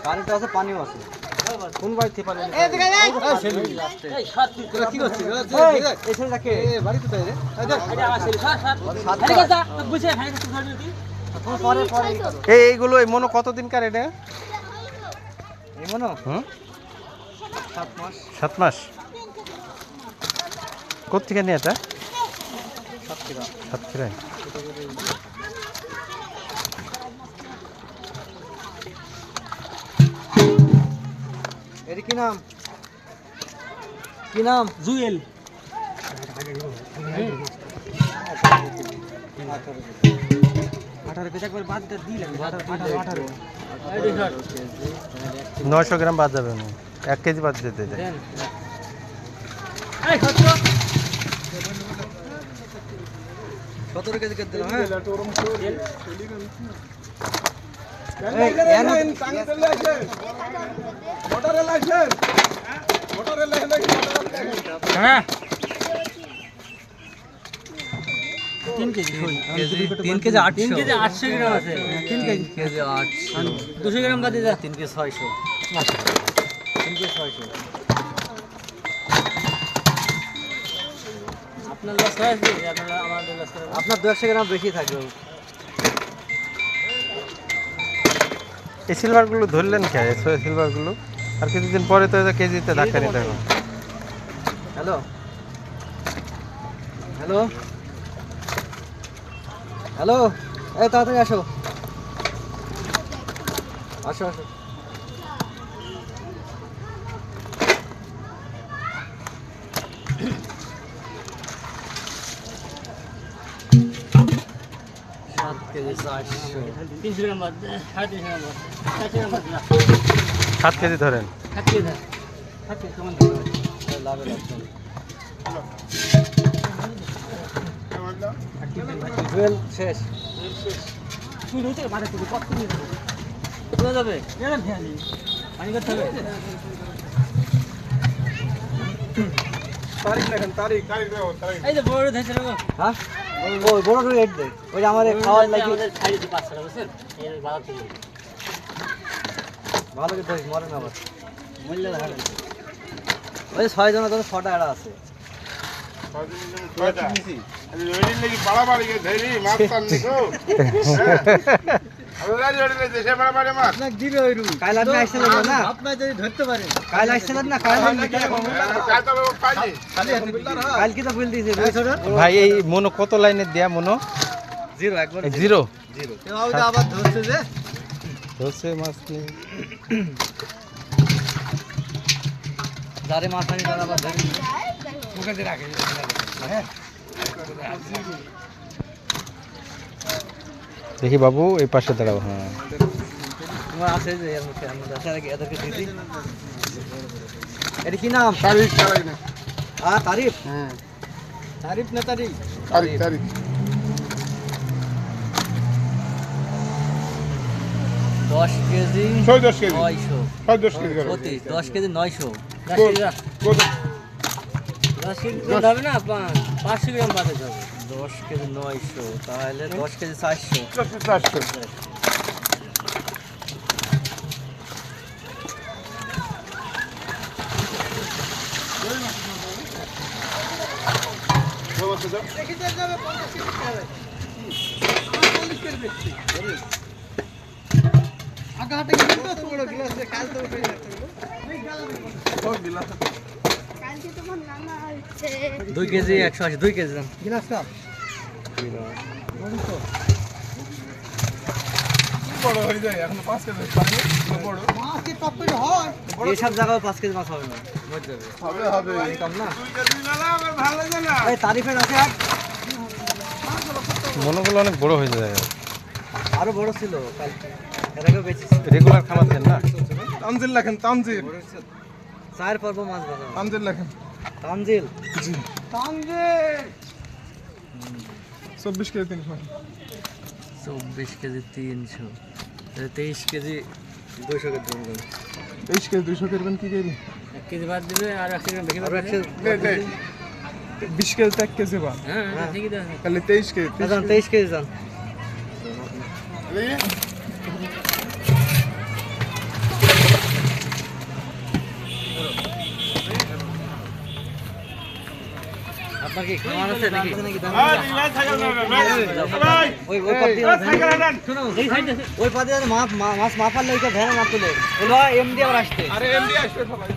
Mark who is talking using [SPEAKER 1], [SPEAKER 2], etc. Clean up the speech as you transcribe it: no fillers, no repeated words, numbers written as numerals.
[SPEAKER 1] Current আছে, পানিও আছে। কোন বাড়িতে পানি? কি করছিস?
[SPEAKER 2] এইগুলো এই মনো কতদিন কার এটা?
[SPEAKER 1] এই মনো
[SPEAKER 2] 7 মাস। কোথেকে নিয়ে এটা? সাতক্ষীরায়।
[SPEAKER 1] এর কি নাম? কি নাম?
[SPEAKER 3] জুয়েল। 18 কেজি একবার বাদ দিলেন। 18
[SPEAKER 2] 900 গ্রাম বাদ যাবে না, 1 কেজি বাদ যেতে যায়।
[SPEAKER 3] এই কত?
[SPEAKER 1] 17 কেজি করে দিলাম। হ্যাঁ
[SPEAKER 3] হ্যাঁ 3 কেজি
[SPEAKER 1] 3 কেজি 800
[SPEAKER 3] গ্রাম আছে।
[SPEAKER 1] 3 কেজি 800
[SPEAKER 3] 200 গ্রাম বাদে যা।
[SPEAKER 1] 3 কেজি 600 3 কেজি 600।
[SPEAKER 3] আপনার লস হয়েছে, আপনারা আমাদের লস করে।
[SPEAKER 1] আপনার 200 গ্রাম বেশি থাকবে।
[SPEAKER 2] এই সিলভারগুলো ধরলেন কে? সিলভারগুলো আর কিছুদিন পরে তো এটা কেজিতে ধাক্কা নিতে হবে।
[SPEAKER 1] হ্যালো হ্যালো হ্যালো, এই তাড়াতাড়ি আসো আসো আসো। সাত কেজি 400।
[SPEAKER 3] 300 গ্রাম বাদ, 350 গ্রাম বাদ, 400 গ্রাম বাদ।
[SPEAKER 2] 7 কেজি ধরেন।
[SPEAKER 3] 7 কেজি ধর। 7 কেজি সমান ধর।
[SPEAKER 1] লাভে লাগছে। জুয়েল শেষ।
[SPEAKER 3] তুই রইতে মাথা থেকে কত নিয়ে যাবে? কোথায় যাবে? এরকম খেয়ালি। পানি করতে হবে। এই যে বড় ধরছে না গো।
[SPEAKER 1] হ্যাঁ ওই বড় রেট দে, ওই যে আমাদের খাওয়ার লাগে।
[SPEAKER 3] আমাদের ছাড়ি দি 5 টাকা বুঝছেন? এই বাজার থেকে।
[SPEAKER 1] ভালো করে ধরিস, মরে না আবার।
[SPEAKER 3] মূল্য ভালো।
[SPEAKER 1] ওই 6 জনের তো 6 টাকা আছে। কাল আপনি আসছিলেন না? কাল আসছিলেন না? কাল কি তো বল দিয়েছে
[SPEAKER 2] ভাই এই মনো কত লাইনের দেয়া? মনো
[SPEAKER 1] 0 একবার
[SPEAKER 2] 0
[SPEAKER 1] আবার ধরছে যে
[SPEAKER 2] ধরছে মাছ কি?
[SPEAKER 1] যারে মাছ আনি তারা আবার ধরে
[SPEAKER 3] মুখে দিয়ে রাখে।
[SPEAKER 1] হ্যাঁ।
[SPEAKER 2] দেখি বাবু এই পাশে দাঁড়াও। হ্যাঁ
[SPEAKER 1] তোমার আছে যে এর মুখে আমরা এদেরকে দিদি। এর কি নাম?
[SPEAKER 4] তারিখ না।
[SPEAKER 1] তারিফ।
[SPEAKER 4] হ্যাঁ
[SPEAKER 1] তারিফ না তারিফ?
[SPEAKER 4] তারিখ
[SPEAKER 1] 10 কেজি
[SPEAKER 4] 10 কেজি
[SPEAKER 1] 900
[SPEAKER 4] 10 কেজি করে।
[SPEAKER 1] প্রতি 10 কেজি 900।
[SPEAKER 3] 10 কেজি যা। 10 কেজি তো হবে না, 500 গ্রাম বাদে যাবে।
[SPEAKER 1] 10 কেজি 900 তাহলে 10 কেজি 400।
[SPEAKER 4] 400
[SPEAKER 1] 2 কেজি 180। 2 কেজি দাম গিলাসটা
[SPEAKER 4] বড় হয়ে যায় এখন 5 কেজি বড়
[SPEAKER 1] মাছ কি টপ করে হয়? এই সব জায়গায় 5 কেজি মাছ হবে না, মরে যাবে।
[SPEAKER 4] হবে
[SPEAKER 1] কম না।
[SPEAKER 4] 2 কেজি না আমার ভালো লাগে না।
[SPEAKER 1] এই তারিফের আছে আর
[SPEAKER 2] মনোগুলো অনেক বড় হয়ে যায়।
[SPEAKER 1] আরো বড় ছিল কাল, এর আগেও বেচেছি।
[SPEAKER 2] রেগুলার খাওয়াচ্ছেন না?
[SPEAKER 4] তানজিল লেখেন তানজিল
[SPEAKER 1] 4 পর্ব মাছ বাঁধা।
[SPEAKER 4] তানজিল লেখেন
[SPEAKER 1] Tanzil
[SPEAKER 4] ji
[SPEAKER 1] Tanzil
[SPEAKER 4] 24 KG 300
[SPEAKER 1] 24 KG 300 23 KG 200 KG দাম।
[SPEAKER 4] 23 কেজি 200 করবেন কি করবেন?
[SPEAKER 3] 1 কেজি বাদ দিবে আর 1 গ্রাম বেশি বাদ
[SPEAKER 1] আর
[SPEAKER 3] দিবে।
[SPEAKER 4] 20 কেজি 1 কেজি বা
[SPEAKER 3] হ্যাঁ ঠিকই তো আছে।
[SPEAKER 4] তাহলে 23 কেজি
[SPEAKER 1] 23 কেজি দাম।
[SPEAKER 3] আপনার কি খামার আছে নাকি
[SPEAKER 1] ওই পাত দিয়ে শোনো, ওই পাত দিয়ে মাছ মাপার লেগে ভ্যানে না তুলে এমডি আবার আসতে
[SPEAKER 4] আরে এমডি আসবে সবাই